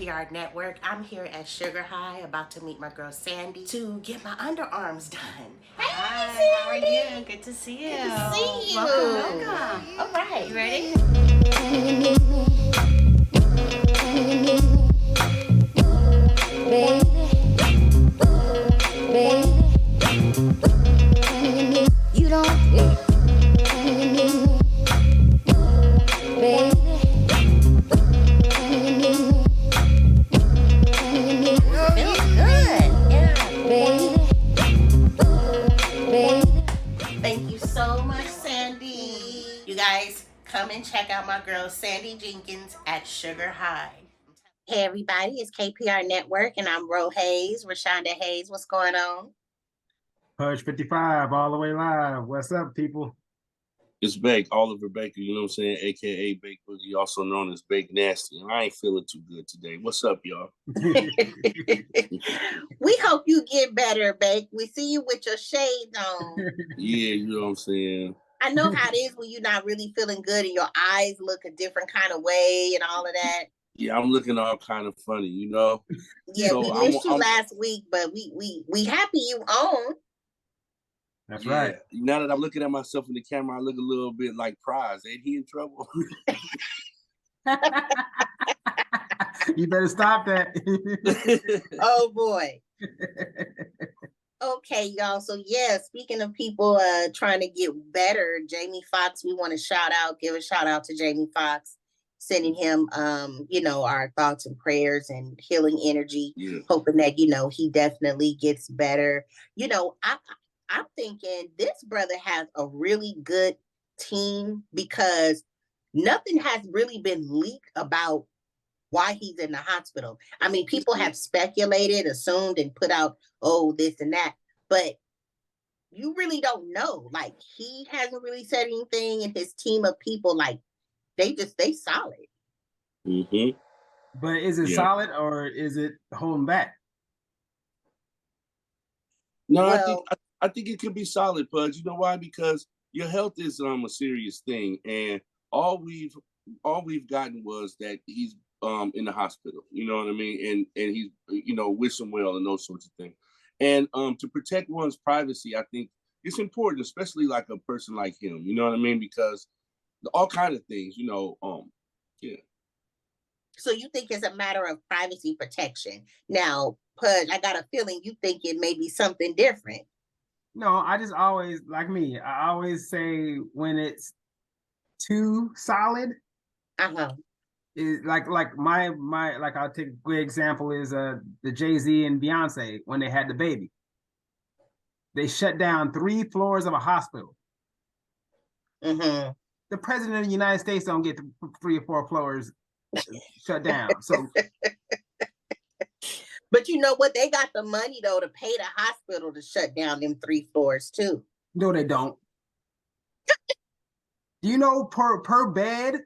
KPR Network. I'm here at Sugar High, about to meet my girl Sandy to get my underarms done. Hi, Sandy. how are you? Good to see you. Good to see you. Welcome. All right. You ready? You don't Feels good. Yeah. Thank you so much, Sandy. You guys come and check out my girl Sandy Jenkins at Sugar High. Hey everybody, it's KPR Network and I'm Ro Hayes, Rashonda Hayes. What's going on? Purge 55 all the way live. What's up, people? It's Bake, Oliver Baker, you know what I'm saying? AKA Bake Boogie, also known as Bake Nasty. And I ain't feeling too good today. What's up, y'all? We hope you get better, Bake. We see you with your shades on. Yeah, you know what I'm saying? I know how it is when you're not really feeling good and your eyes look a different kind of way and all of that. Yeah, I'm looking all kind of funny, you know? Yeah, So we missed you last week, but we happy you on. That's right. Now that I'm looking at myself in the camera, I look a little bit like Prize. Ain't he in trouble? You better stop that. Oh boy. Okay, y'all. So yeah, speaking of people trying to get better, Jamie Foxx, we want to give a shout out to Jamie Foxx, sending him our thoughts and prayers and healing energy, hoping that he definitely gets better. I'm thinking this brother has a really good team because nothing has really been leaked about why he's in the hospital. I mean, people have speculated, assumed, and put out, oh, this and that, but you really don't know. Like, he hasn't really said anything, and his team of people, like, they solid. Mm-hmm. But is it solid or is it holding back? No, well, I think it could be solid, Pudge. You know why? Because your health is a serious thing, and all we've gotten was that he's in the hospital. You know what I mean? And he's wish him well and those sorts of things. And to protect one's privacy, I think it's important, especially like a person like him. You know what I mean? Because all kinds of things. Yeah. So you think it's a matter of privacy protection? Now, Pudge, I got a feeling you think it may be something different. No, I just always, like me, I always say when it's too solid, like I'll take a good example is the Jay-Z and Beyonce when they had the baby. They shut down 3 floors of a hospital. Mm-hmm. The president of the United States don't get 3 or 4 floors shut down. So but you know what? They got the money though to pay the hospital to shut down them 3 floors too. No, they don't. Do you know per bed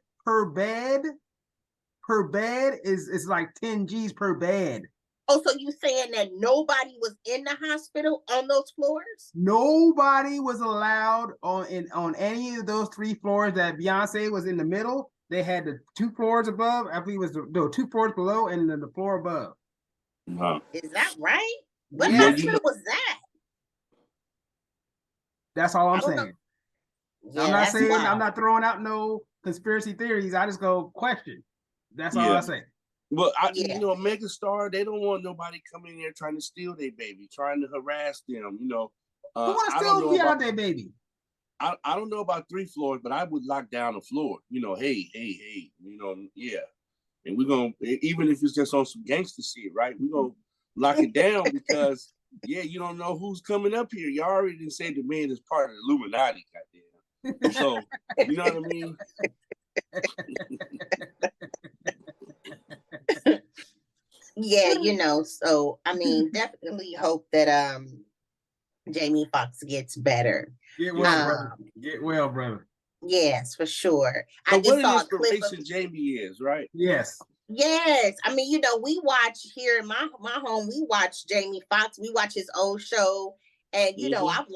is like 10 G's per bed. Oh, so you saying that nobody was in the hospital on those floors? Nobody was allowed on any of those 3 floors that Beyonce was in the middle. They had the 2 floors above. I believe it was 2 floors below and then the floor above. Wow. Is that right? What hospital was that? That's all I'm saying. Yeah, I'm not saying wild. I'm not throwing out no conspiracy theories. I just go question. That's all I say. Well, megastar, they don't want nobody coming in there trying to steal their baby, trying to harass them. Who want to steal out their baby? I don't know about 3 floors, but I would lock down a floor. Hey, and we're gonna, even if it's just on some gangster shit, right? We're gonna lock it down because you don't know who's coming up here. You already didn't say the man is part of the Illuminati, goddamn. So you know what I mean? Yeah, so I mean, definitely hope that Jamie Foxx gets better. Get well, brother. Get well, brother. Yes, for sure. So I just saw a clip of Jamie is, right? Yes. Yes. I mean, we watch here in my home, we watch Jamie Foxx, we watch his old show. And I've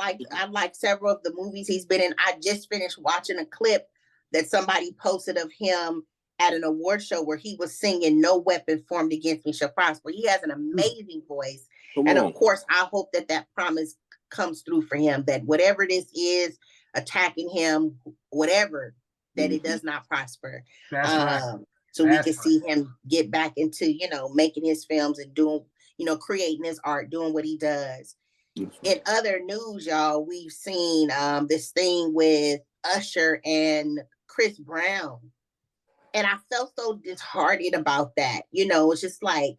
liked several of the movies he's been in. I just finished watching a clip that somebody posted of him at an award show where he was singing "No Weapon Formed Against Me Shall Prosper." He has an amazing voice. Come And on. of course, I hope that that promise comes through for him, that whatever this is attacking him, whatever, that it does not prosper. That's right. So That's we can see him get back into, you know, making his films and doing, you know, creating his art, doing what he does. In other news, y'all, we've seen this thing with Usher and Chris Brown. And I felt so disheartened about that. You know, it's just like,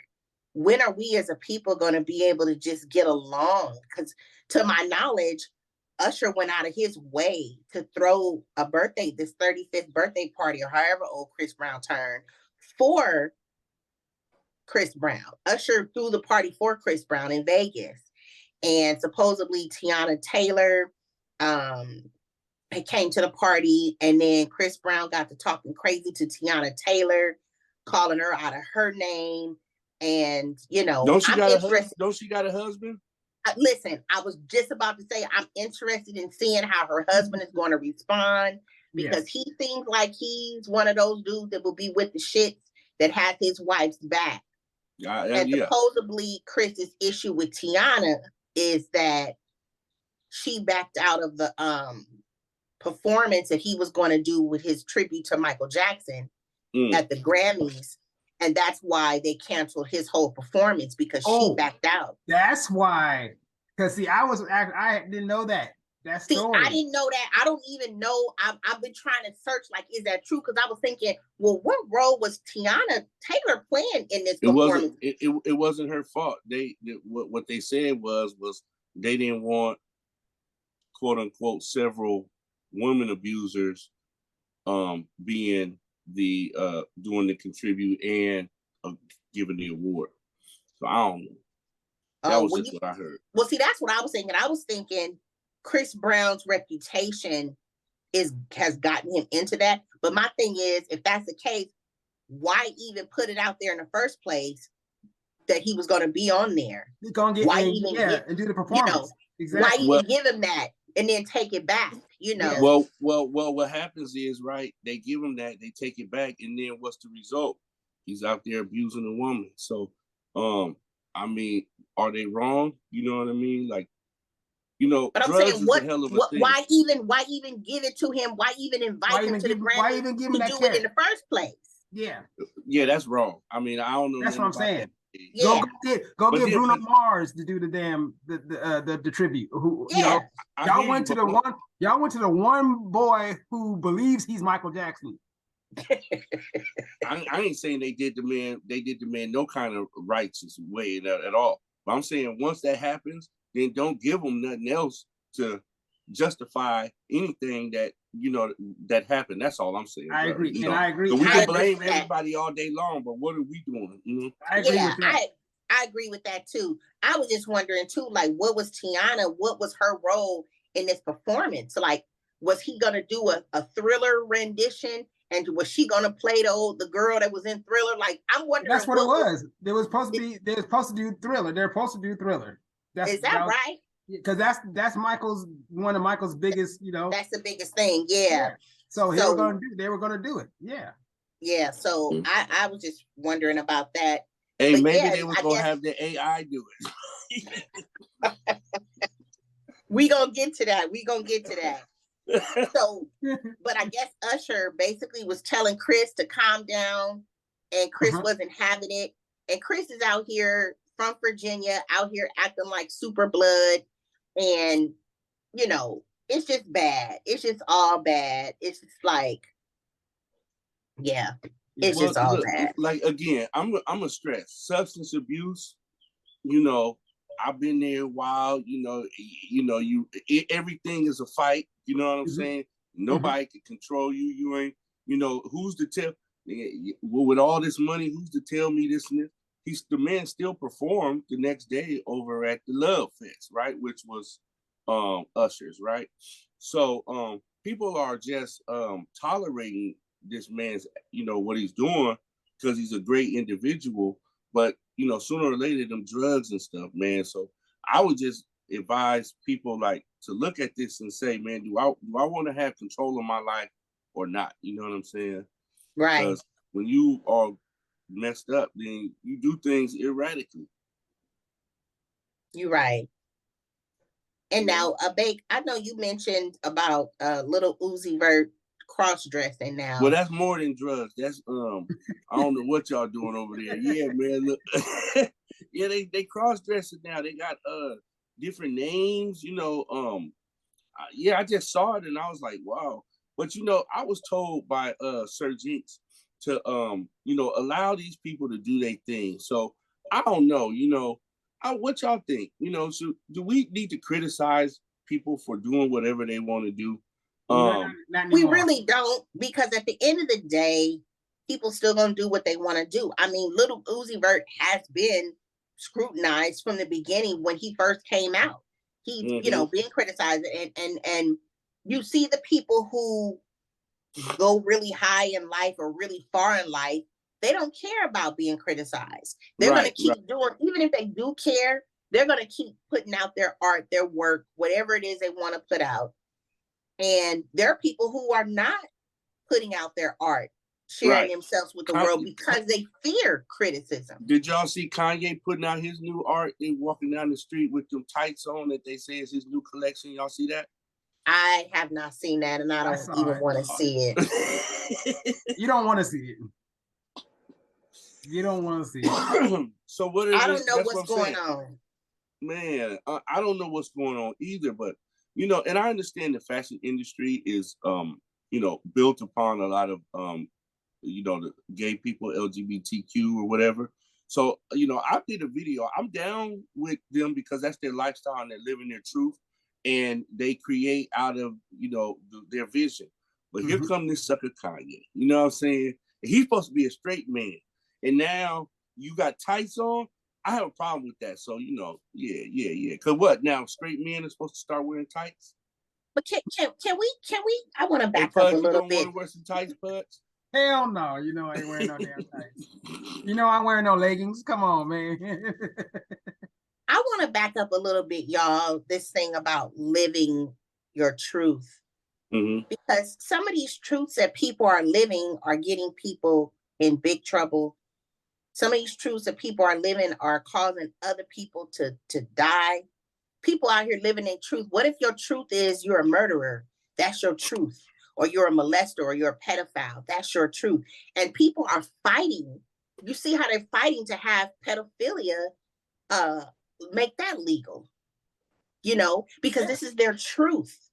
when are we as a people going to be able to just get along? Because to my knowledge, Usher went out of his way to throw a birthday, this 35th birthday party, or however old Chris Brown turned, for Chris Brown. Usher threw the party for Chris Brown in Vegas. And supposedly Tiana Taylor came to the party, and then Chris Brown got to talking crazy to Tiana Taylor, calling her out of her name. And, you know, don't she got a husband? Listen, I was just about to say, I'm interested in seeing how her husband is going to respond, because he seems like he's one of those dudes that will be with the shits that has his wife's back. And supposedly Chris's issue with Tiana is that she backed out of the performance that he was going to do with his tribute to Michael Jackson at the Grammys. And that's why they canceled his whole performance, because she backed out. That's why. Because see, I didn't know that. That's I didn't know that. I don't even know. I've been trying to search, like, is that true? Because I was thinking, well, what role was Tiana Taylor playing in this performance? It wasn't her fault. What they said was they didn't want, quote unquote, several women abusers being the doing the contribute and giving the award. So I don't know. That was just what I heard. Well, see, that's what I was thinking. I was thinking Chris Brown's reputation has gotten him into that. But my thing is, if that's the case, why even put it out there in the first place that he was going to be on there? He's going to get and do the performance. You know, exactly. Why even give him that and then take it back? You know. Well. What happens is, right? They give him that, they take it back, and then what's the result? He's out there abusing a woman. So, I mean, are they wrong? You know what I mean? Like, you know, but I'm saying, why even give it to him? Why even invite him to the Grammys? Why even give him that do it in the first place? Yeah, that's wrong. I mean, I don't know. That's what I'm saying. Go get Bruno Mars to do the damn the tribute. Who you know, y'all went to the one boy who believes he's Michael Jackson. I ain't saying they did the man no kind of righteous way at all. But I'm saying, once that happens, then don't give them nothing else to justify anything that, you know, that happened. That's all I'm saying. I agree. You know? I agree. So we can blame everybody all day long, but what are we doing? You know? I agree with that. I agree with that too. I was just wondering too, like, what was her role in this performance? Like, was he gonna do a Thriller rendition? And was she gonna play the girl that was in Thriller? Like, I'm wondering. That's what it was. They were supposed to do Thriller. They're supposed to do Thriller. Is that right? Because that's one of Michael's biggest, you know. That's the biggest thing, yeah. So they were gonna do it, yeah. Yeah. So I was just wondering about that. Hey, but maybe they were gonna have the AI do it. We gonna get to that. So, but I guess Usher basically was telling Chris to calm down, and Chris wasn't having it. And Chris is out here from Virginia, out here acting like super blood, and you know, it's just bad. It's just all bad. It's just like, yeah, it's just all bad. Like, again, I'm a stress substance abuse. You know, I've been there a while. Everything is a fight. You know what I'm saying? Nobody can control you. You ain't. You know, who's to tell? With all this money, who's to tell me this and this? The man still performed the next day over at the Love Fest, right? Which was Usher's, right? So people are just tolerating this man's, you know, what he's doing, because he's a great individual. But, you know, sooner or later, them drugs and stuff, man. So I would just advise people, like, to look at this and say, man, do I want to have control of my life or not? You know what I'm saying? Right. when you are messed up, then you do things erratically. You're right. And now, I know you mentioned about little Uzi Vert cross-dressing now. Well, that's more than drugs. That's I don't know what y'all doing over there. Yeah, man. Look. Yeah, they cross-dressing now. They got different names, you know. Yeah, I just saw it and I was like, wow. But you know, I was told by Sir Jinx to you know, allow these people to do their thing. So I don't know, you know, what y'all think? You know, so do we need to criticize people for doing whatever they want to do? Not we really don't, because at the end of the day, people still gonna do what they want to do. I mean, little Uzi Vert has been scrutinized from the beginning when he first came out. He's you know, being criticized, and you see the people who go really high in life or really far in life, they don't care about being criticized. They're going to keep doing, even if they do care, they're going to keep putting out their art, their work, whatever it is they want to put out. And there are people who are not putting out their art, sharing themselves with the world because they fear criticism. Did y'all see Kanye putting out his new art and walking down the street with them tights on that they say is his new collection? Y'all see that? I have not seen that, and I don't even want to see it. You don't want to see it. You don't want to see it. So what is I don't know what's going on. Man, I don't know what's going on either, but you know, and I understand the fashion industry is you know, built upon a lot of you know, the gay people, LGBTQ or whatever. So, you know, I did a video. I'm down with them because that's their lifestyle and they're living their truth. And they create out of, you know, their vision. But here come this sucker Kanye. You know what I'm saying? And he's supposed to be a straight man. And now you got tights on. I have a problem with that. So, you know, yeah. Because what now? Straight men are supposed to start wearing tights? But can we? I want to back up a little bit. You don't want to wear some tights, Pudge? Hell no. You know I ain't wearing no damn tights. You know I'm wearing no leggings. Come on, man. I want to back up a little bit, y'all, this thing about living your truth. Because some of these truths that people are living are getting people in big trouble. Some of these truths that people are living are causing other people to die. People out here living in truth. What if your truth is you're a murderer? That's your truth. Or you're a molester, or you're a pedophile. That's your truth. And people are fighting. You see how they're fighting to have pedophilia make that legal, you know, because this is their truth.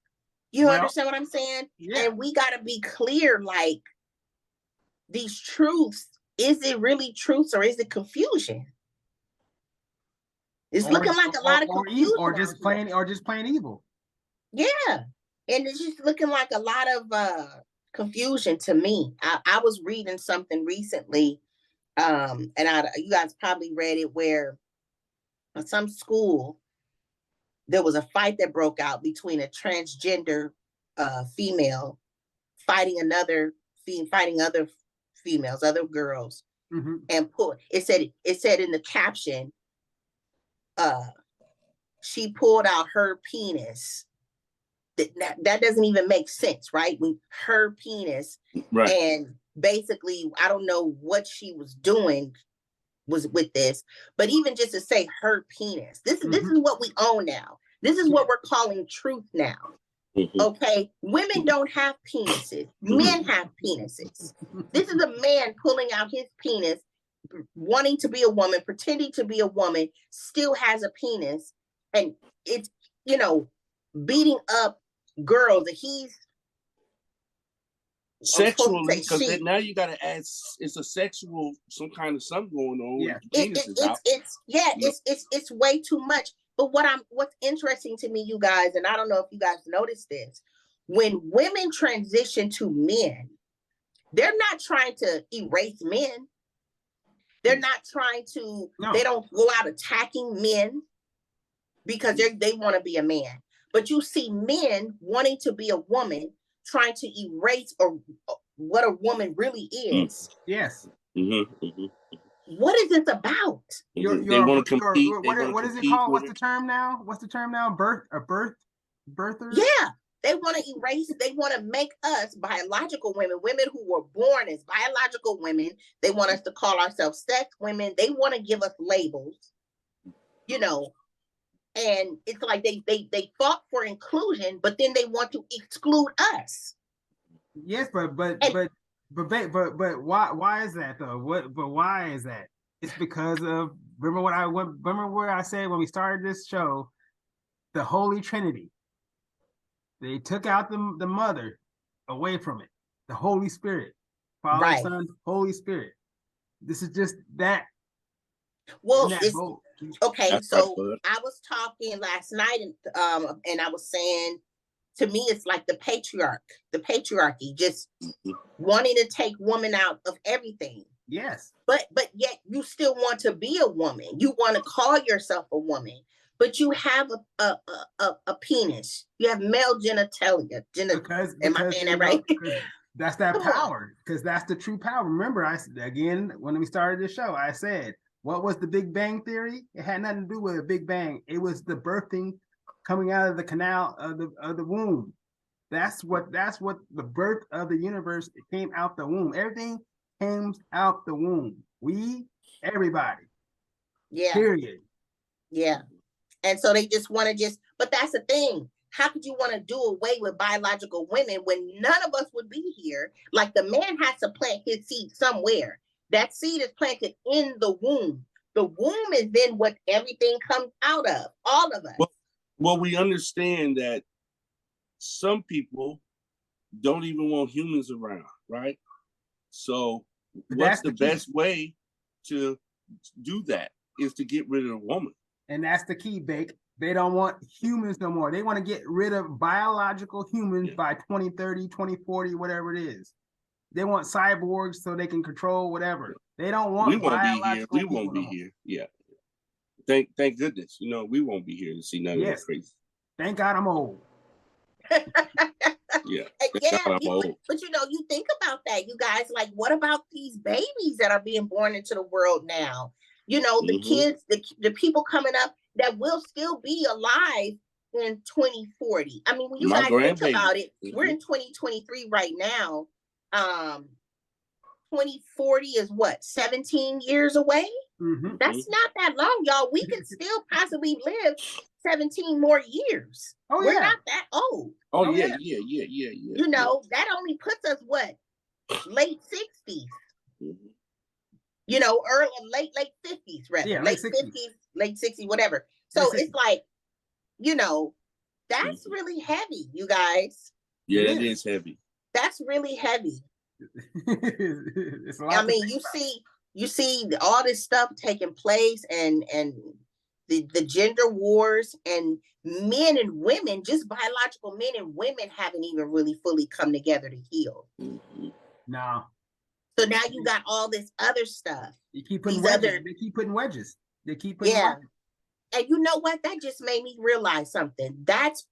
You understand what I'm saying? Yeah. And we got to be clear, like, these truths, is it really truths or is it confusion? It's looking like a lot of confusion. Or just plain evil. Yeah. And it's just looking like a lot of confusion to me. I was reading something recently, and you guys probably read it, where at some school, there was a fight that broke out between a transgender female fighting other females, other girls, and it said in the caption, she pulled out her penis. That doesn't even make sense, right? When her penis, and basically, I don't know what she was doing was with this, but even just to say her penis, this is what we own now. This is what we're calling truth now. Okay, women don't have penises. Men have penises. This is a man pulling out his penis, wanting to be a woman, pretending to be a woman, still has a penis, and it's, you know, beating up girls that he's sexually, because now you got to add it's a sexual, some kind of something going on. Yeah, it's way too much. But what's interesting to me, you guys, and I don't know if you guys noticed this, when women transition to men, they're not trying to erase men. They're not trying to. No. They don't go out attacking men because they want to be a man. But you see men wanting to be a woman, trying to erase what a woman really is. Yes. What is this about? They want to compete. What is it called? What's the term now? Birther? Yeah. They want to erase, they want to make us biological women, women who were born as biological women. They want us to call ourselves sex women. They want to give us labels, you know, and it's like they fought for inclusion, but then they want to exclude us. Yes, but why is that though? But why is that? It's because of remember what I said when we started this show, the Holy Trinity. They took out the mother away from it, the Holy Spirit, Father, Right. Son, Holy Spirit. This is just that. Well, okay. That's So right, I was talking last night, and I was saying, to me, it's like the patriarchy, just wanting to take woman out of everything. Yes. But yet you still want to be a woman. You want to call yourself a woman, but you have a penis. You have male genitalia. Am I saying that right? That's that power, because that's the true power. Remember, when we started this show, I said, what was the Big Bang Theory? It had nothing to do with a Big Bang. It was the birthing coming out of the canal of the womb. That's what the birth of the universe. It came out the womb. Everything came out the womb. Everybody. Yeah. Period. Yeah. And so they just want to but that's the thing. How could you want to do away with biological women when none of us would be here? Like, the man has to plant his seed somewhere. That seed is planted in the womb. The womb is then what everything comes out of, all of us. Well, we understand that some people don't even want humans around, right? So what's the best way to do that is to get rid of a woman. And that's the key, Bake. They don't want humans no more. They want to get rid of biological humans by 2030, 2040, whatever it is. They want cyborgs so they can control whatever. They don't want biological people. We won't be here. Yeah. Thank goodness. We won't be here to see none of that crazy. Thank God I'm old. Yeah. But you think about that, you guys. Like, what about these babies that are being born into the world now? The kids, the people coming up that will still be alive in 2040. I mean, when you guys think about it, we're in 2023 right now. 2040 is what, 17 years away? That's not that long, y'all. We could still possibly live 17 more years. We're not that old. Yeah. That only puts us what, late 60s. Late 50s, rather. Yeah, late 50s, late 60s, whatever. So it's like, that's really heavy, you guys. Yeah, it is heavy. That's really heavy. I mean, you see all this stuff taking place, and the gender wars, and men and women, just biological men and women, haven't even really fully come together to heal. No. So now you got all this other stuff. You keep putting wedges. They keep putting wedges. Wedges. And you know what? That just made me realize something. That's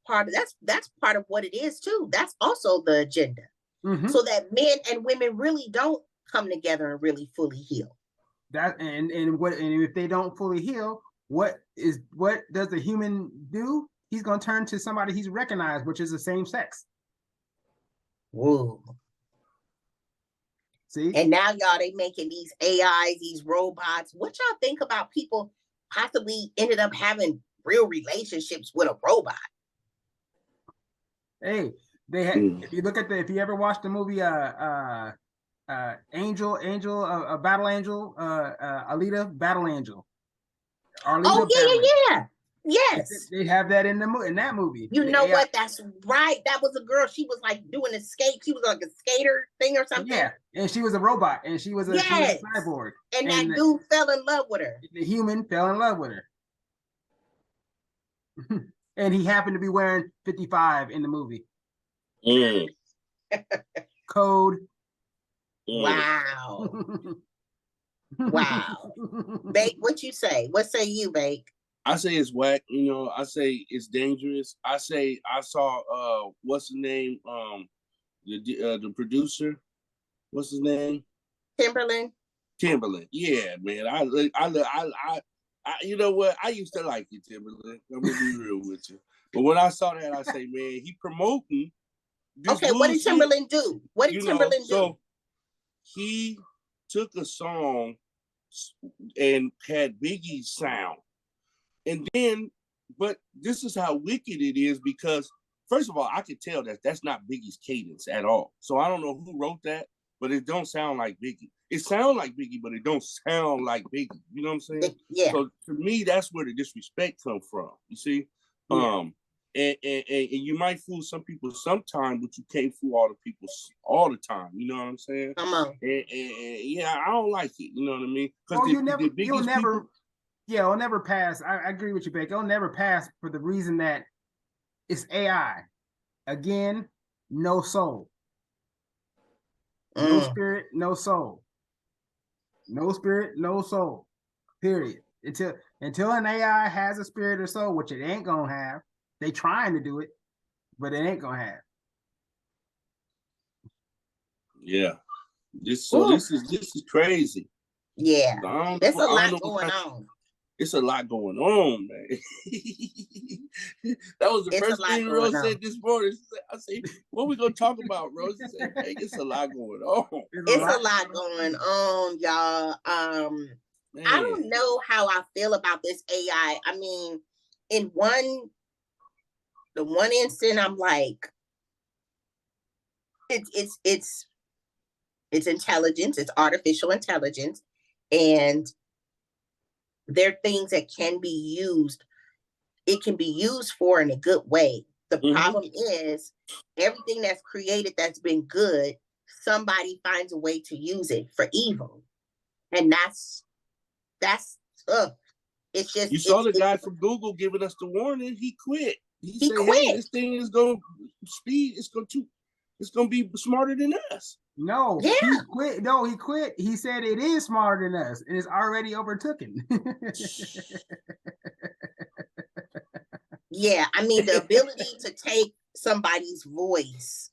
part of what it is too. That's also the agenda. So that men and women really don't come together and really fully heal. And if they don't fully heal, what does the human do? He's gonna turn to somebody he's recognized, which is the same sex. Whoa. See? And now y'all, they making these AIs, these robots. What y'all think about people possibly ended up having real relationships with a robot? Hey, they had. If you ever watched the movie Angel, Battle Angel, Alita, Battle Angel. Yeah. Yes. They have that in that movie. You know what? That's right. That was a girl. She was like doing a skate. She was like a skater thing or something. Yeah, and she was a robot, and she was a cyborg. And that dude fell in love with her. The human fell in love with her. And he happened to be wearing 55 in the movie. Code. Wow. Wow. Bake, what you say? What say you, Bake? I say it's whack. I say it's dangerous. I say I saw what's his name? The producer. What's his name? Timberland. Yeah, man. I you know what? I used to like you, Timberland. I'm gonna be real with you. But when I saw that, I say, man, he promoting this Okay, what did bullshit, Timberland do? What did Timberland do? So he took a song and had Biggie's sound. And then, but this is how wicked it is because, first of all, I could tell that that's not Biggie's cadence at all. So I don't know who wrote that, but it don't sound like Biggie. It sounds like Biggie, but it don't sound like Biggie. You know what I'm saying? Yeah. So to me, that's where the disrespect comes from. You see? Yeah. And you might fool some people sometime, but you can't fool all the people all the time. You know what I'm saying? Come on. And yeah, I don't like it. You know what I mean? Because it'll never pass. I agree with you, Beck. It'll never pass for the reason that it's AI. Again, no soul. No spirit, no soul. No spirit, no soul. Period. Until an AI has a spirit or soul, which it ain't gonna have. They trying to do it, but it ain't gonna have. Yeah. This is crazy. Yeah. There's a lot going on. It's a lot going on, man. That was the first thing Rose said this morning. I said, what we gonna talk about, Rose? She said, hey, it's a lot going on. It's a lot going on, y'all. I don't know how I feel about this AI. I mean, in the one instant, I'm like, it's intelligence, it's artificial intelligence, and there are things that can be used. It can be used for in a good way. The problem is everything that's created that's been good, somebody finds a way to use it for evil. And that's it's just, you saw the guy from Google giving us the warning. He quit. He said, quit. Hey, this thing is going to speed. It's going to be smarter than us. No, he quit. No, he quit. He said it is smarter than us and it's already overtaken. Yeah, I mean, the ability to take somebody's voice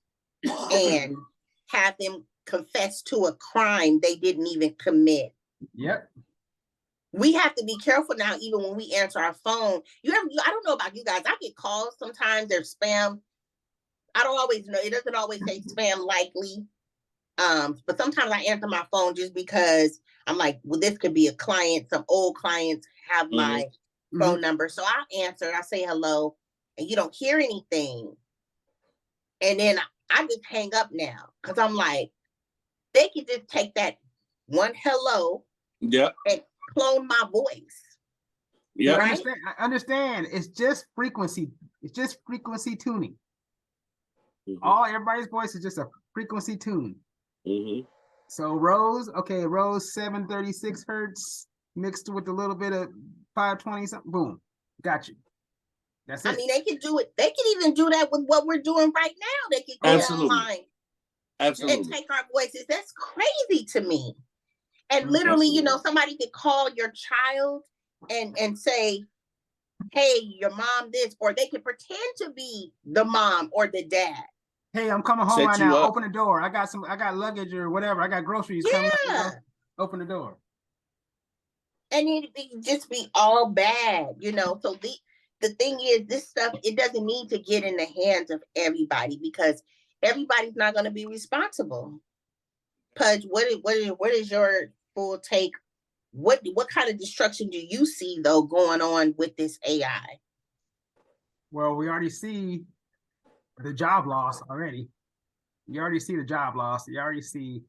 and have them confess to a crime they didn't even commit. Yep. We have to be careful now, even when we answer our phone. I don't know about you guys. I get calls sometimes, they're spam. I don't always know. It doesn't always say spam likely. But sometimes I answer my phone just because I'm like, well, this could be a client. Some old clients have my phone number. So I'll answer, I say hello, and you don't hear anything. And then I just hang up now because I'm like, they can just take that one hello and clone my voice. Yeah, right? I understand. It's just frequency. It's just frequency tuning. Everybody's voice is just a frequency tune. So Rose 736 hertz mixed with a little bit of 520 something. Boom, got you. That's it. I mean, they can do it. They can even do that with what we're doing right now. They can go online and take our voices. That's crazy to me. And literally, somebody could call your child and say, hey, your mom this, or they could pretend to be the mom or the dad. Hey, I'm coming home right now. Open the door. I got luggage or whatever. I got groceries. Coming up, open the door. And it'd just be all bad, So the thing is, this stuff, it doesn't need to get in the hands of everybody because everybody's not going to be responsible. Pudge, what is your full take? What kind of destruction do you see though going on with this AI? Well, we already see the job loss already. You already see the job loss. You already see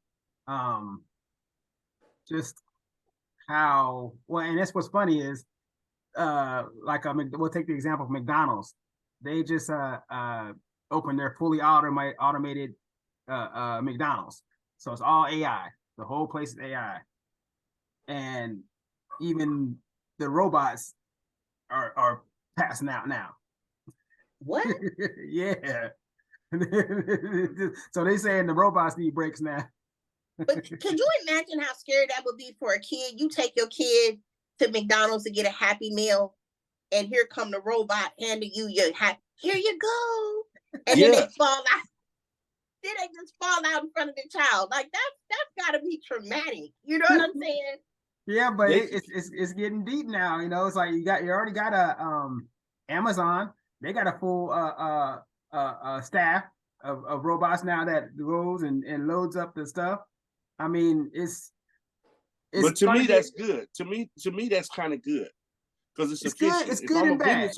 just how well, and that's what's funny is we'll take the example of McDonald's. They just opened their fully automated McDonald's. So it's all AI. The whole place is AI. And even the robots are passing out now. What? Yeah. So they saying the robots need breaks now. But could you imagine how scary that would be for a kid? You take your kid to McDonald's to get a Happy Meal, and here come the robot handing you your here you go. And then they fall out. Then they just fall out in front of the child. Like that's gotta be traumatic. You know what I'm saying? Yeah, but it's getting deep now. It's like you already got a Amazon. They got a full staff of robots now that goes and loads up the stuff. I mean, it's but to me that's good. To me that's kind of good because it's efficient. Good. It's good and bad.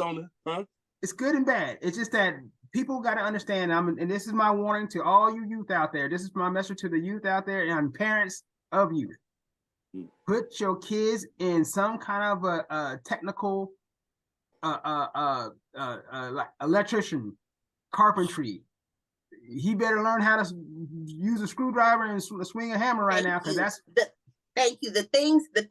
Huh? It's good and bad. It's just that people got to understand. And this is my warning to all you youth out there. This is my message to the youth out there and parents of youth. Put your kids in some kind of a technical, like electrician, carpentry. He better learn how to use a screwdriver and swing a hammer right now, because that's thank you. The things that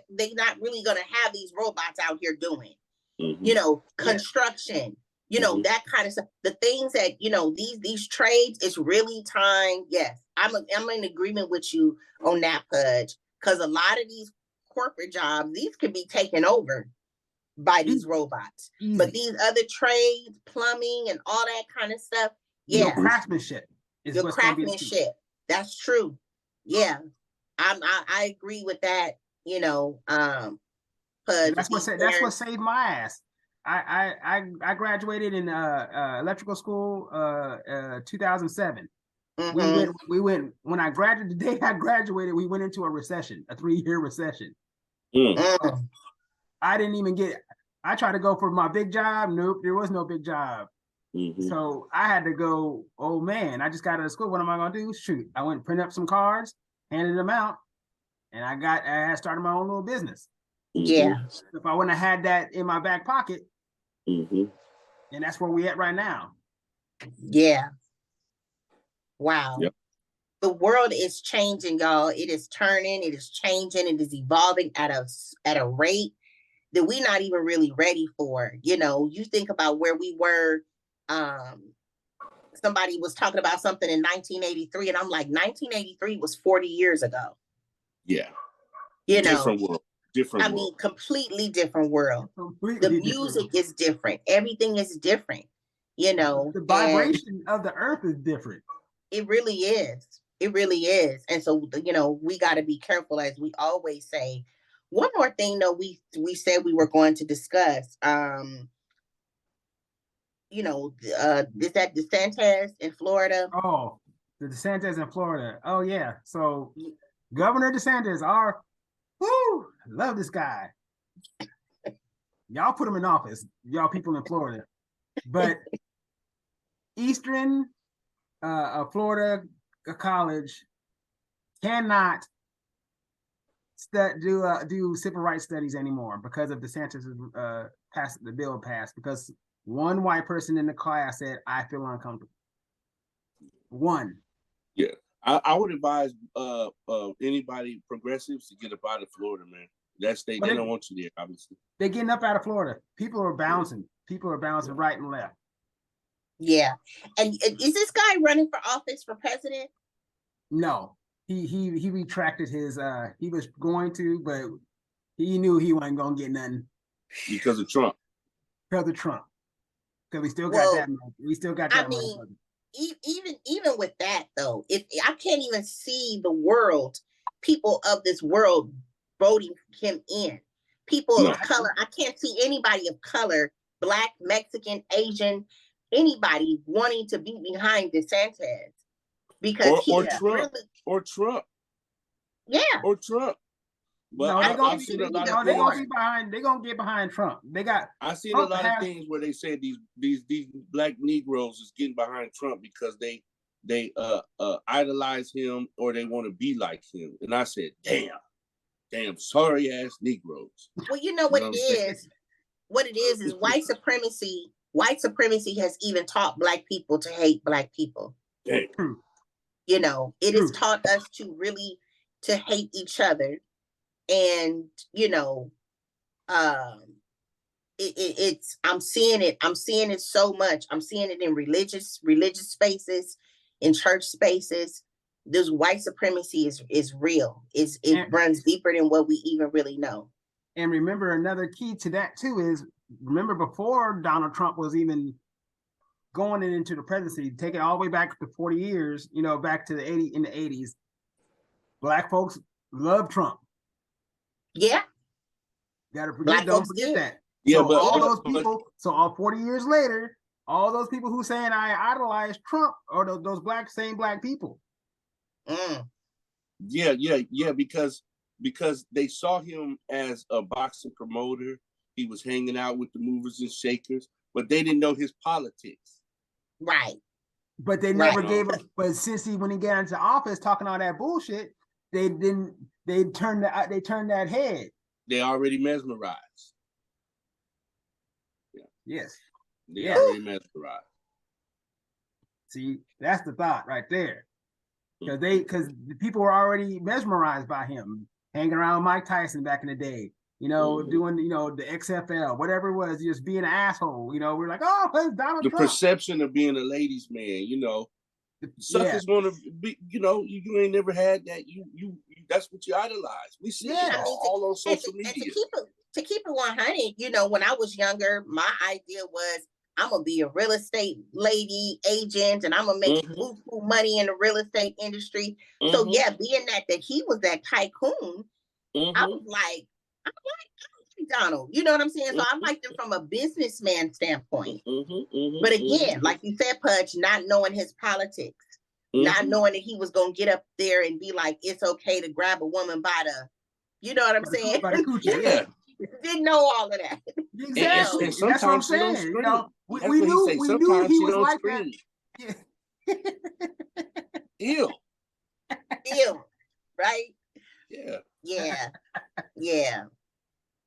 they're not really gonna have these robots out here doing. You know, construction. You know, that kind of stuff. The things that, you know, these trades, it's really time. Yes, I'm in agreement with you on that, Pudge, because a lot of these corporate jobs, these could be taken over by these robots. But these other trades, plumbing and all that kind of stuff, your craftsmanship is your craftsmanship. That's true. Yeah, I agree with that. You know, Pudge, that's what saved my ass. I graduated in electrical school 2007. We went when I graduated. The day I graduated, we went into a recession, a 3-year recession. I didn't even get. I tried to go for my big job. Nope, there was no big job. So I had to go. Oh man, I just got out of school. What am I gonna do? Shoot, I went and print up some cards, handed them out, and I started my own little business. Yeah. If I wouldn't have had that in my back pocket, and that's where we at right now. Yeah. Wow. Yep. The world is changing, y'all. It is turning. It is changing. It is evolving at a rate that we're not even really ready for. You know, you think about where we were. Somebody was talking about something in 1983, and I'm like, 1983 was 40 years ago. Yeah. You know, different world. I mean, completely different world. The music is different. Everything is different. You know, the vibration of the earth is different. It really is. It really is. And so, you know, we got to be careful, as we always say. One more thing, though, we said we were going to discuss. You know, is that DeSantis in Florida? Oh, the DeSantis in Florida. Oh yeah. So Governor DeSantis, love this guy. Y'all put him in office, y'all people in Florida. But Eastern Florida college cannot do civil rights studies anymore because of DeSantis the bill passed, because one white person in the class said, I feel uncomfortable. One. Yeah. I would advise anybody, progressives, to get up out of Florida, man. That state, they don't want you there, obviously. They're getting up out of Florida. People are bouncing. People are bouncing right and left. Yeah. And is this guy running for office for president? No. He retracted his he was going to, but he knew he wasn't gonna get nothing. Because of Trump. Because of Trump. Because we still got that. We still got that. I mean, even with that though, if I can't even see the world, people of this world voting him in. People of color, I can't see anybody of color, Black, Mexican, Asian, anybody wanting to be behind DeSantis, because or Trump. Yeah. Or Trump. But no, they're gonna get behind Trump. I seen a lot of things where they said these Black Negroes is getting behind Trump because they idolize him or they want to be like him. And I said, damn sorry ass Negroes. Well, you know what it is? What it is white supremacy. White supremacy has even taught Black people to hate Black people. Damn. You know, it has taught us to really to hate each other. And, you know, it's I'm seeing it so much. I'm seeing it in religious spaces, in church spaces. This white supremacy is real. It runs deeper than what we even really know. And remember, another key to that too is, remember before Donald Trump was even going into the presidency, take it all the way back to 40 years, you know, back to the 80s, Black folks love Trump. Yeah. Don't forget that. Yeah, so all those people, so all 40 years later, all those people who saying I idolize Trump are those same black people. Yeah, because they saw him as a boxing promoter. He was hanging out with the movers and shakers, but they didn't know his politics. Right. But they never gave him. But since when he got into office talking all that bullshit, they turned that head. They already mesmerized. Yeah. Yes. They already mesmerized. See, that's the thought right there. Because the people were already mesmerized by him, hanging around Mike Tyson back in the day, doing, the XFL, whatever it was, just being an asshole. We're like, oh, it's Donald Trump. The perception of being a ladies' man, suckers want to be, you ain't never had that. You that's what you idolize. We see it all on social media. To keep it 100, when I was younger, my idea was I'm gonna be a real estate lady agent, and I'm gonna make buku money in the real estate industry. So yeah, being that he was that tycoon, I was like, I like Donald. You know what I'm saying? So I liked him from a businessman standpoint. But again, like you said, Pudge, not knowing his politics, not knowing that he was gonna get up there and be like, it's okay to grab a woman by the, you know what I'm saying? By the coochie, yeah. Didn't know all of that. Exactly. And sometimes that's what I'm saying. We knew he was like scream. That. Yeah. Ew. Right? Yeah. Yeah.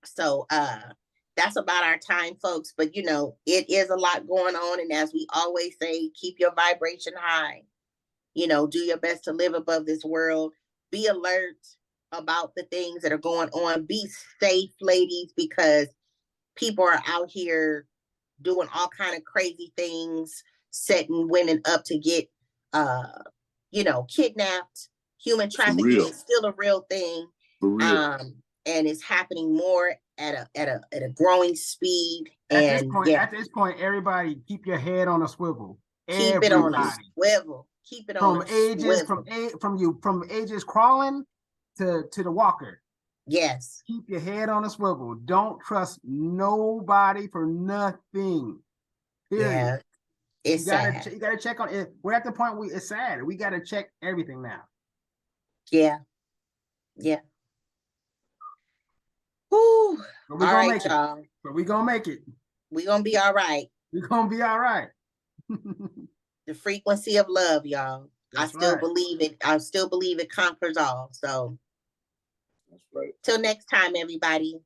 So that's about our time, folks. But it is a lot going on. And as we always say, keep your vibration high. Do your best to live above this world. Be alert about the things that are going on. Be safe, ladies, because people are out here doing all kind of crazy things, setting women up to get kidnapped. Human trafficking is still a real thing. And it's happening more at a growing speed. At this point, everybody keep your head on a swivel. Keep it on a swivel. Keep it on from ages crawling to the walker. Yes. Keep your head on a swivel. Don't trust nobody for nothing. Period. Yeah. It's sad. You gotta check on it. We're at the point it's sad. We gotta check everything now. Yeah. Whew. But we're gonna make it. Y'all. But we're gonna make it. We're gonna be all right. We're gonna be all right. The frequency of love, y'all. That's I still believe it. I still believe it conquers all. So that's right. Till next time, everybody.